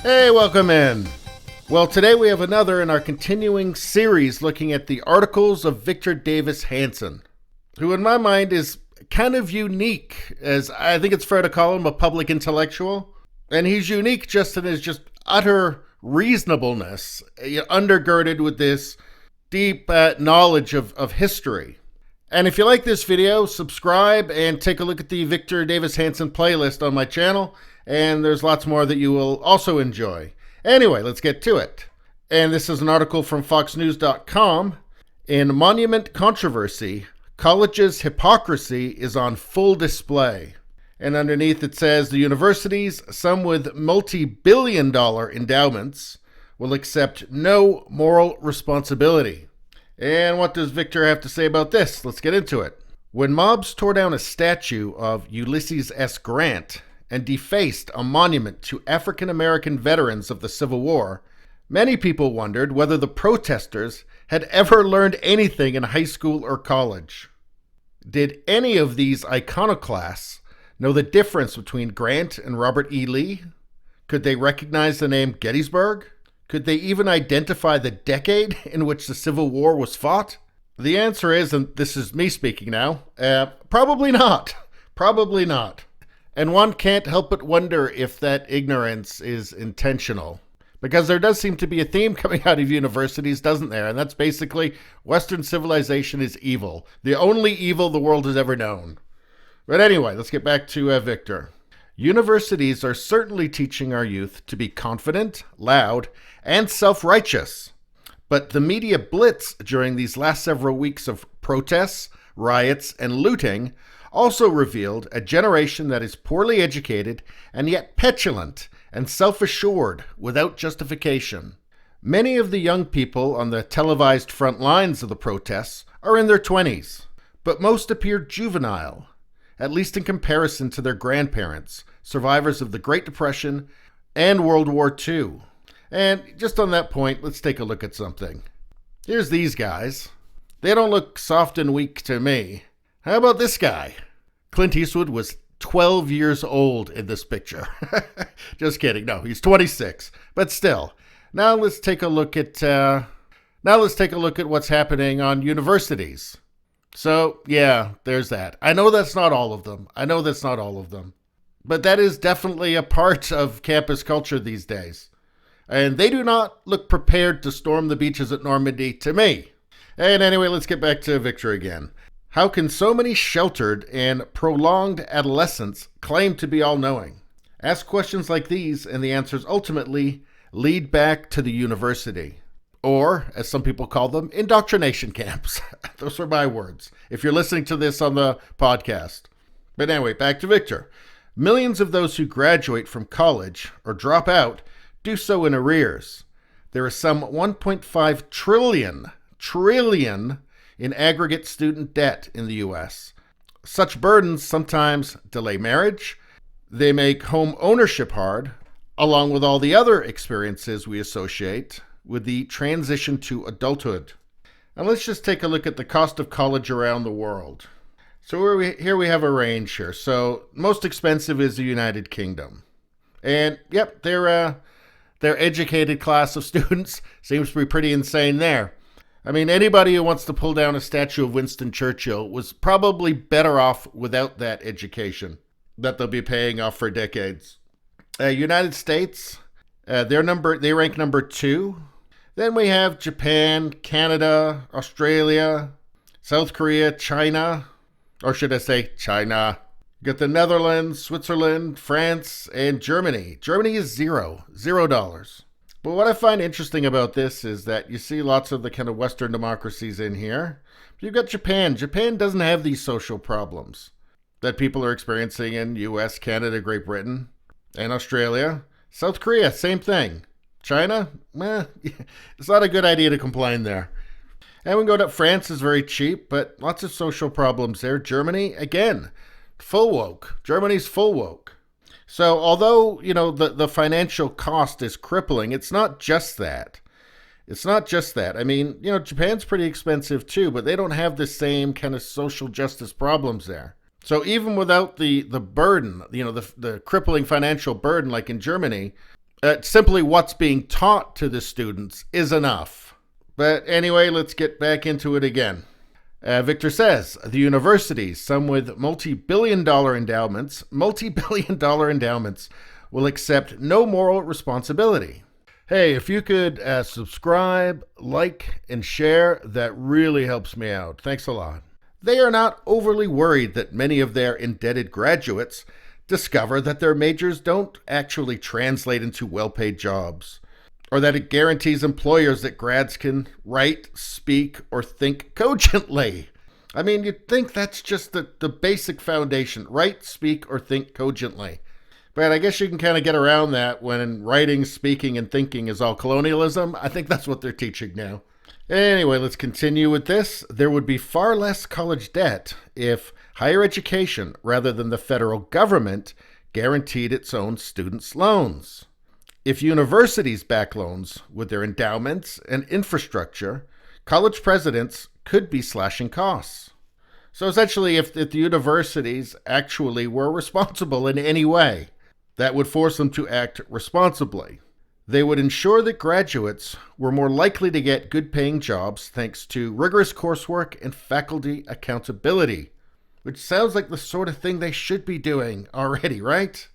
Hey, welcome in. Well, today we have another in our continuing series looking at the articles of Victor Davis Hanson, who in my mind is kind of unique, as I think it's fair to call him a public intellectual. And he's unique just in his just utter reasonableness, undergirded with this deep knowledge of history. And if you like this video, subscribe and take a look at the Victor Davis Hanson playlist on my channel. And there's lots more that you will also enjoy. Anyway, let's get to it. And this is an article from foxnews.com. In Monument Controversy, college's hypocrisy is on full display. And underneath it says the universities, some with multi-billion-dollar endowments, will accept no moral responsibility. And what does Victor have to say about this? Let's get into it. When mobs tore down a statue of Ulysses S. Grant and defaced a monument to African-American veterans of the Civil War, many people wondered whether the protesters had ever learned anything in high school or college. Did any of these iconoclasts know the difference between Grant and Robert E. Lee? Could they recognize the name Gettysburg? Could they even identify the decade in which the Civil War was fought? The answer is, and this is me speaking now, probably not. Probably not. And one can't help but wonder if that ignorance is intentional. Because there does seem to be a theme coming out of universities, doesn't there? And that's basically Western civilization is evil. The only evil the world has ever known. But anyway, let's get back to Victor. Universities are certainly teaching our youth to be confident, loud, and self-righteous. But the media blitz during these last several weeks of protests, riots, and looting also revealed a generation that is poorly educated and yet petulant and self-assured without justification. Many of the young people on the televised front lines of the protests are in their 20s, but most appear juvenile, at least in comparison to their grandparents, survivors of the Great Depression and World War II. And just on that point, let's take a look at something. Here's these guys. They don't look soft and weak to me. How about this guy? Clint Eastwood was 12 years old in this picture. Just kidding. No, he's 26. But still, now let's take a look at what's happening on universities. So, yeah, there's that. I know that's not all of them. But that is definitely a part of campus culture these days. And they do not look prepared to storm the beaches at Normandy to me. And anyway, let's get back to Victor again. How can so many sheltered and prolonged adolescents claim to be all-knowing? Ask questions like these, and the answers ultimately lead back to the university. Or, as some people call them, indoctrination camps. Those are my words, if you're listening to this on the podcast. But anyway, back to Victor. Millions of those who graduate from college or drop out do so in arrears. There is some 1.5 trillion in aggregate student debt in the U.S. Such burdens sometimes delay marriage. They make home ownership hard, along with all the other experiences we associate with the transition to adulthood. And let's just take a look at the cost of college around the world. So here we have a range here. So most expensive is the United Kingdom. And yep, their educated class of students seems to be pretty insane there. I mean, anybody who wants to pull down a statue of Winston Churchill was probably better off without that education that they'll be paying off for decades. United States, they rank number 2. Then we have Japan, Canada, Australia, South Korea, China, or should I say China. You got the Netherlands, Switzerland, France, and Germany. Germany is $0. But what I find interesting about this is that you see lots of the kind of Western democracies in here. You've got Japan. Japan doesn't have these social problems that people are experiencing in US, Canada, Great Britain, and Australia. South Korea, same thing. China, it's not a good idea to complain there. And we go to France is very cheap, but lots of social problems there. Germany, again, full woke. Germany's full woke. So although, the financial cost is crippling, it's not just that. I mean, Japan's pretty expensive too, but they don't have the same kind of social justice problems there. So even without the burden, the crippling financial burden like in Germany, Simply what's being taught to the students is enough. But anyway, let's get back into it again. Victor says, the universities, some with multi-billion dollar endowments, will accept no moral responsibility. Hey, if you could subscribe, like, and share, that really helps me out. Thanks a lot. They are not overly worried that many of their indebted graduates discover that their majors don't actually translate into well-paid jobs, or that it guarantees employers that grads can write, speak, or think cogently. I mean, you'd think that's just the basic foundation. Write, speak, or think cogently. But I guess you can kind of get around that when writing, speaking, and thinking is all colonialism. I think that's what they're teaching now. Anyway, let's continue with this. There would be far less college debt if higher education, rather than the federal government, guaranteed its own students' loans. If universities back loans with their endowments and infrastructure, college presidents could be slashing costs. So essentially, if the universities actually were responsible in any way, that would force them to act responsibly. They would ensure that graduates were more likely to get good-paying jobs thanks to rigorous coursework and faculty accountability, which sounds like the sort of thing they should be doing already, right?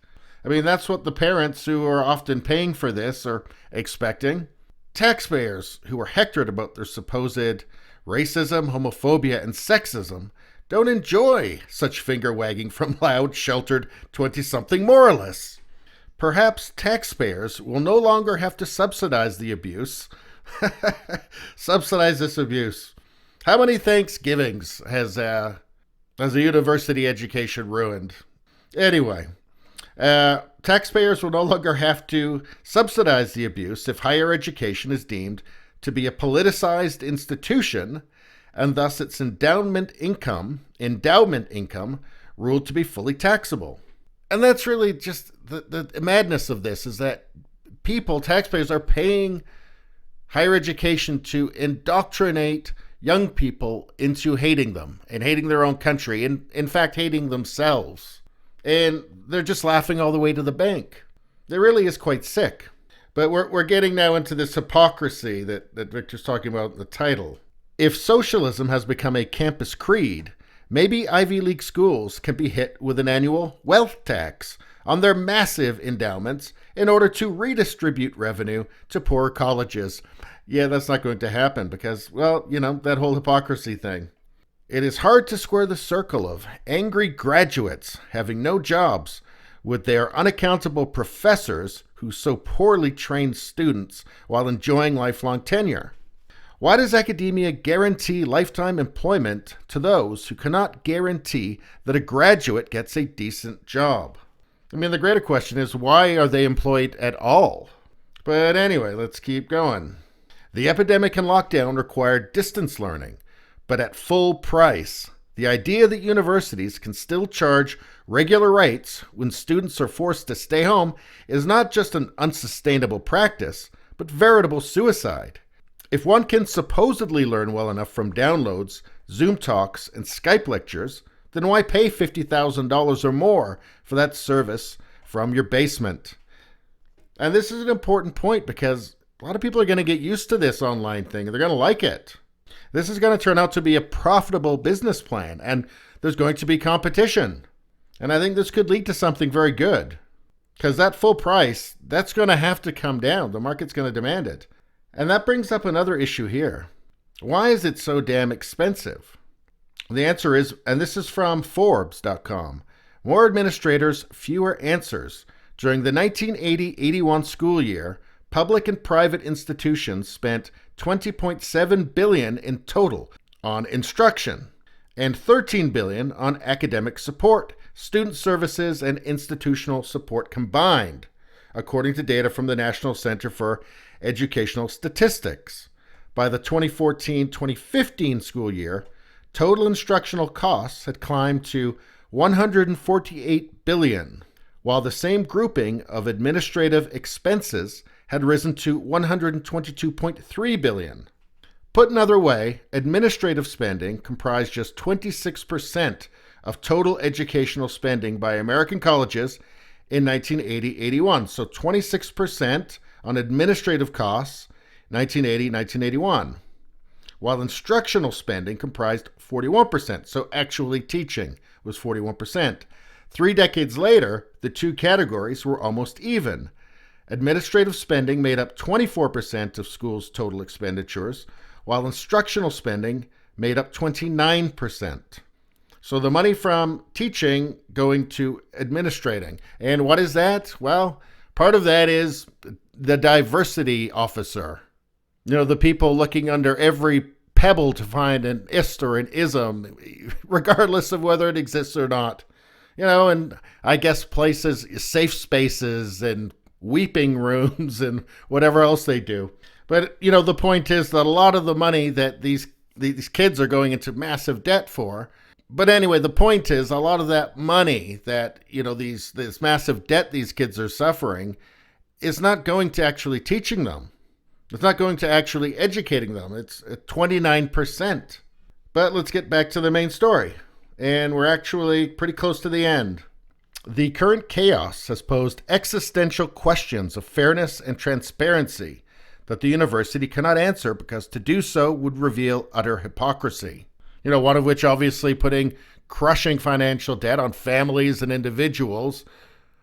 I mean, that's what the parents who are often paying for this are expecting. Taxpayers who are hectored about their supposed racism, homophobia, and sexism don't enjoy such finger-wagging from loud, sheltered 20-something moralists. Perhaps taxpayers will no longer have to subsidize the abuse. Subsidize this abuse. How many Thanksgivings has a university education ruined? Anyway, taxpayers will no longer have to subsidize the abuse if higher education is deemed to be a politicized institution, and thus its endowment income ruled to be fully taxable. And that's really just the madness of this, is that taxpayers are paying higher education to indoctrinate young people into hating them and hating their own country, and in fact hating themselves. And they're just laughing all the way to the bank. It really is quite sick. But we're getting now into this hypocrisy that Victor's talking about in the title. If socialism has become a campus creed, maybe Ivy League schools can be hit with an annual wealth tax on their massive endowments in order to redistribute revenue to poorer colleges. Yeah, that's not going to happen because, well, that whole hypocrisy thing. It is hard to square the circle of angry graduates having no jobs with their unaccountable professors who so poorly train students while enjoying lifelong tenure. Why does academia guarantee lifetime employment to those who cannot guarantee that a graduate gets a decent job? I mean, the greater question is, why are they employed at all? But anyway, let's keep going. The epidemic and lockdown required distance learning, but at full price. The idea that universities can still charge regular rates when students are forced to stay home is not just an unsustainable practice, but veritable suicide. If one can supposedly learn well enough from downloads, Zoom talks, and Skype lectures, then why pay $50,000 or more for that service from your basement? And this is an important point because a lot of people are going to get used to this online thing. They're going to like it. This is going to turn out to be a profitable business plan, and there's going to be competition. And I think this could lead to something very good, because that full price, that's going to have to come down. The market's going to demand it. And that brings up another issue here. Why is it so damn expensive? The answer is, and this is from Forbes.com, more administrators, fewer answers. During the 1980-81 school year, public and private institutions spent $20.7 billion in total on instruction and $13 billion on academic support, student services, and institutional support combined, according to data from the National Center for Educational Statistics. By the 2014-2015 school year, total instructional costs had climbed to $148 billion, while the same grouping of administrative expenses had risen to $122.3 billion. Put another way, administrative spending comprised just 26% of total educational spending by American colleges in 1980-81. So 26% on administrative costs, 1980-1981. While instructional spending comprised 41%, so actually teaching was 41%. 3 decades later, the two categories were almost even. Administrative spending made up 24% of schools' total expenditures, while instructional spending made up 29%. So the money from teaching going to administrating. And what is that? Well, part of that is the diversity officer. The people looking under every pebble to find an ist or an ism, regardless of whether it exists or not. And I guess places, safe spaces and weeping rooms and whatever else they do. But, the point is that a lot of the money that these kids are going into massive debt for. But anyway, the point is a lot of that money that, this massive debt these kids are suffering is not going to actually teaching them. It's not going to actually educating them. It's 29%. But let's get back to the main story. And we're actually pretty close to the end. The current chaos has posed existential questions of fairness and transparency that the university cannot answer because to do so would reveal utter hypocrisy. One of which obviously putting crushing financial debt on families and individuals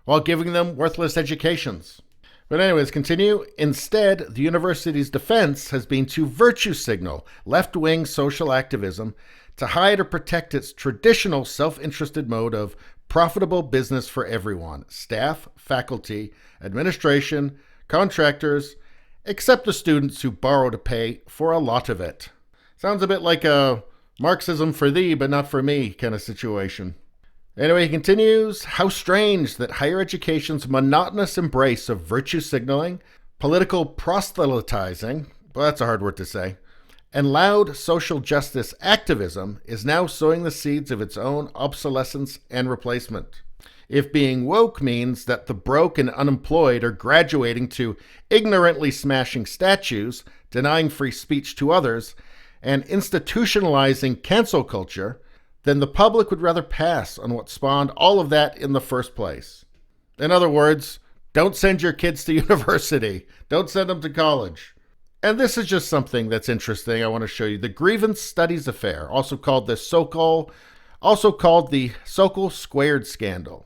while giving them worthless educations. But anyways, continue. Instead, the university's defense has been to virtue signal left-wing social activism to hide or protect its traditional self-interested mode of profitable business for everyone, staff, faculty, administration, contractors, except the students who borrow to pay for a lot of it. Sounds a bit like a Marxism for thee, but not for me kind of situation. Anyway, he continues, how strange that higher education's monotonous embrace of virtue signaling, political proselytizing, well, that's a hard word to say, and loud social justice activism is now sowing the seeds of its own obsolescence and replacement. If being woke means that the broke and unemployed are graduating to ignorantly smashing statues, denying free speech to others, and institutionalizing cancel culture, then the public would rather pass on what spawned all of that in the first place. In other words, don't send your kids to university. Don't send them to college. And this is just something that's interesting I want to show you. The Grievance Studies Affair, also called the Sokol Squared Scandal.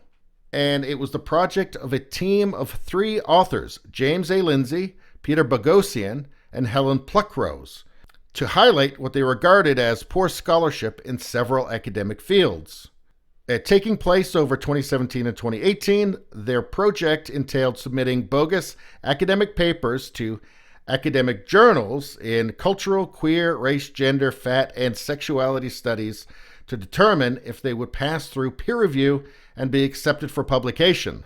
And it was the project of a team of 3 authors, James A. Lindsay, Peter Boghossian, and Helen Pluckrose, to highlight what they regarded as poor scholarship in several academic fields. Taking place over 2017 and 2018, their project entailed submitting bogus academic papers to academic journals in cultural, queer, race, gender, fat, and sexuality studies to determine if they would pass through peer review and be accepted for publication.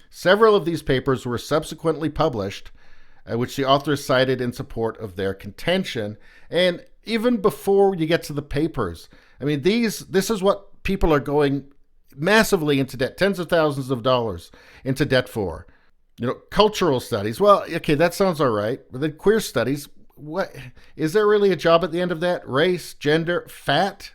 Several of these papers were subsequently published, which the authors cited in support of their contention. And even before you get to the papers, this is what people are going massively into debt, tens of thousands of dollars into debt for. Cultural studies. Well, okay, that sounds all right. But then queer studies, what is there really a job at the end of that? Race, gender, fat?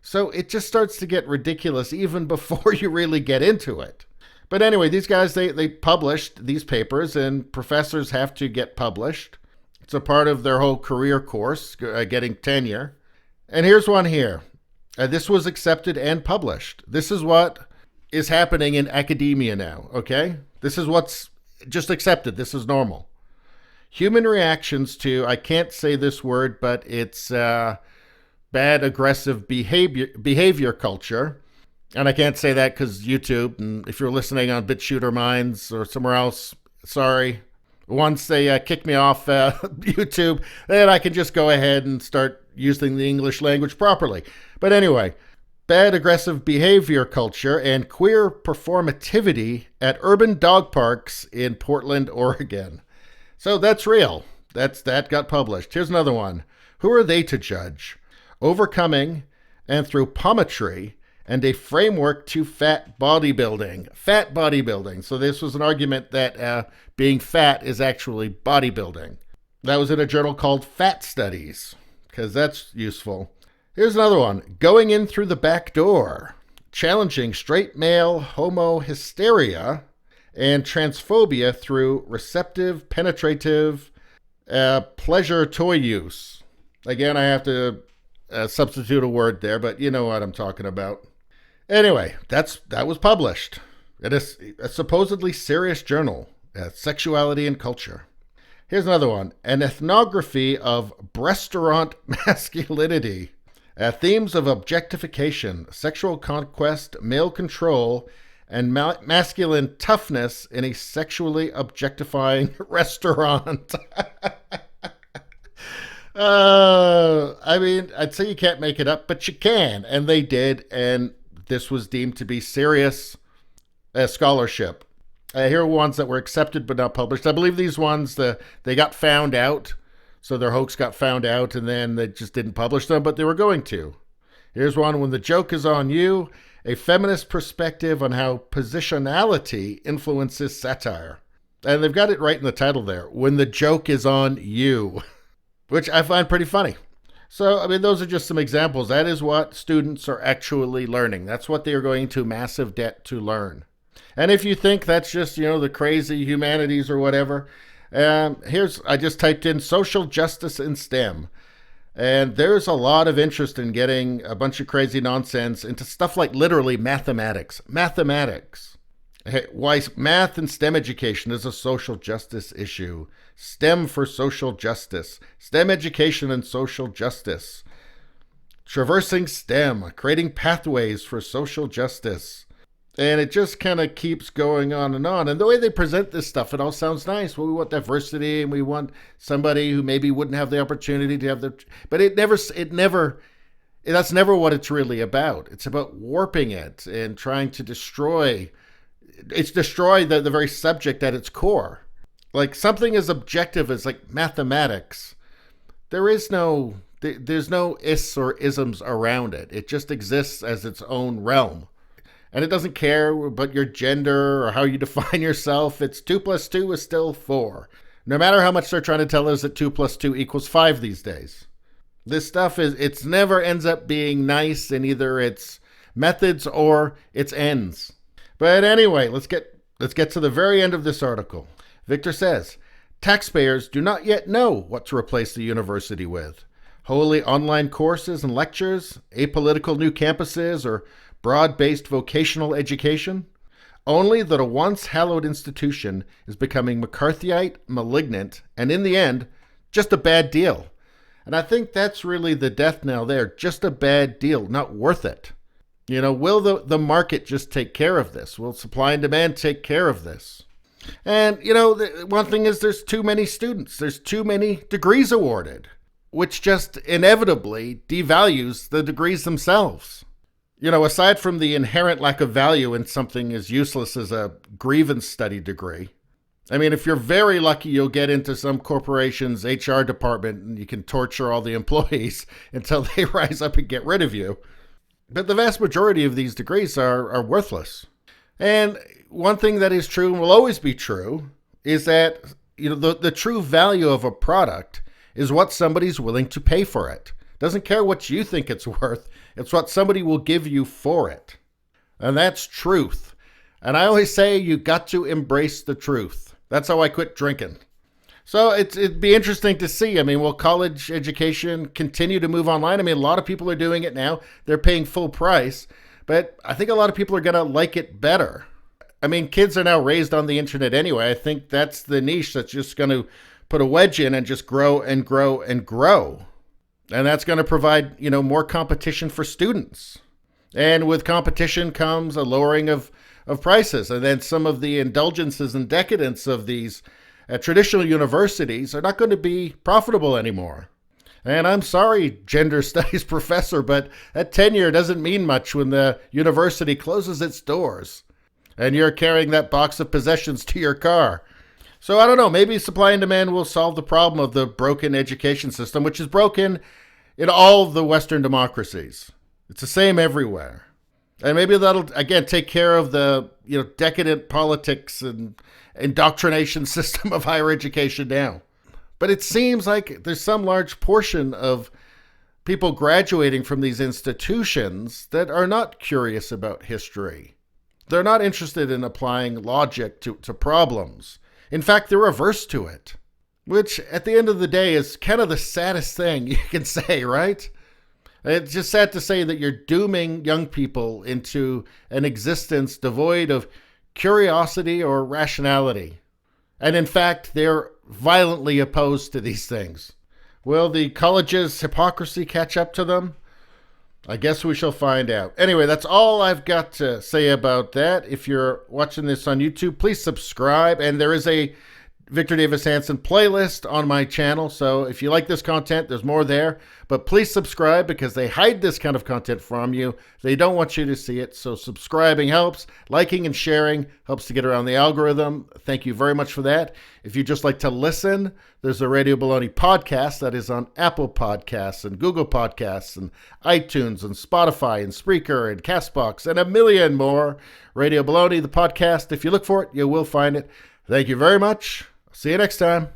So it just starts to get ridiculous even before you really get into it. But anyway, these guys, they published these papers, and professors have to get published. It's a part of their whole career course, getting tenure. And here's one here. This was accepted and published. This is what is happening in academia now, okay? This is what's just accepted. This is normal. Human reactions to, I can't say this word, but it's bad, aggressive behavior culture. And I can't say that because YouTube, and if you're listening on BitShooter Minds or somewhere else, sorry. Once they kick me off YouTube, then I can just go ahead and start using the English language properly. But anyway, bad aggressive behavior culture and queer performativity at urban dog parks in Portland, Oregon. So that's real. That got published. Here's another one. Who are they to judge? Overcoming anthropometry and a framework to fat bodybuilding. Fat bodybuilding. So this was an argument that being fat is actually bodybuilding. That was in a journal called Fat Studies, because that's useful. Here's another one. Going in through the back door. Challenging straight male homo hysteria and transphobia through receptive, penetrative, pleasure toy use. Again, I have to substitute a word there, but you know what I'm talking about. Anyway, that was published. It is a supposedly serious journal, Sexuality and Culture. Here's another one. An ethnography of restaurant masculinity. Themes of objectification, sexual conquest, male control, and masculine toughness in a sexually objectifying restaurant. I mean, I'd say you can't make it up, but you can. And they did. And this was deemed to be serious scholarship. Here are ones that were accepted but not published. I believe these ones, they got found out. So their hoax got found out and then they just didn't publish them, but they were going to. Here's one. When the joke is on you, a feminist perspective on how positionality influences satire. And they've got it right in the title there. When the joke is on you, which I find pretty funny. So, I mean, those are just some examples. That is what students are actually learning. That's what they are going to massive debt to learn. And if you think that's just, the crazy humanities or whatever, I just typed in social justice in STEM. And there's a lot of interest in getting a bunch of crazy nonsense into stuff like literally mathematics. Mathematics. Why math and STEM education is a social justice issue. STEM for social justice. STEM education and social justice. Traversing STEM. Creating pathways for social justice. And it just kind of keeps going on. And the way they present this stuff, it all sounds nice. Well, we want diversity and we want somebody who maybe wouldn't have the opportunity to have but that's never what it's really about. It's about warping it and trying to destroy the very subject at its core. Like something as objective as like mathematics. There's no ists or isms around it. It just exists as its own realm. And it doesn't care about your gender or how you define yourself. It's 2 + 2 is still 4. No matter how much they're trying to tell us that 2 + 2 = 5 these days. This stuff it's never ends up being nice in either its methods or its ends. But anyway, let's get to the very end of this article. Victor says, taxpayers do not yet know what to replace the university with. Wholly online courses and lectures, apolitical new campuses, or broad-based vocational education? Only that a once hallowed institution is becoming McCarthyite, malignant, and in the end, just a bad deal. And I think that's really the death knell there. Just a bad deal, not worth it. Will the market just take care of this? Will supply and demand take care of this? And, one thing is there's too many students. There's too many degrees awarded, which just inevitably devalues the degrees themselves. Aside from the inherent lack of value in something as useless as a grievance study degree, I mean, if you're very lucky, you'll get into some corporation's HR department and you can torture all the employees until they rise up and get rid of you. But the vast majority of these degrees are worthless. And one thing that is true and will always be true is that, the true value of a product is what somebody's willing to pay for it. Doesn't care what you think it's worth. It's what somebody will give you for it. And that's truth. And I always say you got to embrace the truth. That's how I quit drinking. So it'd be interesting to see. I mean, will college education continue to move online? I mean, a lot of people are doing it now. They're paying full price. But I think a lot of people are going to like it better. I mean, kids are now raised on the internet anyway. I think that's the niche that's just going to put a wedge in and just grow and grow and grow. And that's going to provide, more competition for students. And with competition comes a lowering of prices. And then some of the indulgences and decadence of these traditional universities are not going to be profitable anymore. And I'm sorry, gender studies professor, but that tenure doesn't mean much when the university closes its doors and you're carrying that box of possessions to your car. So I don't know, maybe supply and demand will solve the problem of the broken education system, which is broken in all the Western democracies. It's the same everywhere. And maybe that'll, again, take care of the decadent politics and indoctrination system of higher education now. But it seems like there's some large portion of people graduating from these institutions that are not curious about history. They're not interested in applying logic to problems. In fact, they're averse to it, which at the end of the day is kind of the saddest thing you can say, right? It's just sad to say that you're dooming young people into an existence devoid of curiosity or rationality. And in fact, they're violently opposed to these things. Will the college's hypocrisy catch up to them? I guess we shall find out. Anyway, that's all I've got to say about that. If you're watching this on YouTube, please subscribe. And there is a Victor Davis Hanson playlist on my channel. So if you like this content, there's more there. But please subscribe because they hide this kind of content from you. They don't want you to see it. So subscribing helps. Liking and sharing helps to get around the algorithm. Thank you very much for that. If you just like to listen, there's a Radio Baloney podcast that is on Apple Podcasts and Google Podcasts and iTunes and Spotify and Spreaker and CastBox and a million more. Radio Baloney, the podcast. If you look for it, you will find it. Thank you very much. See you next time.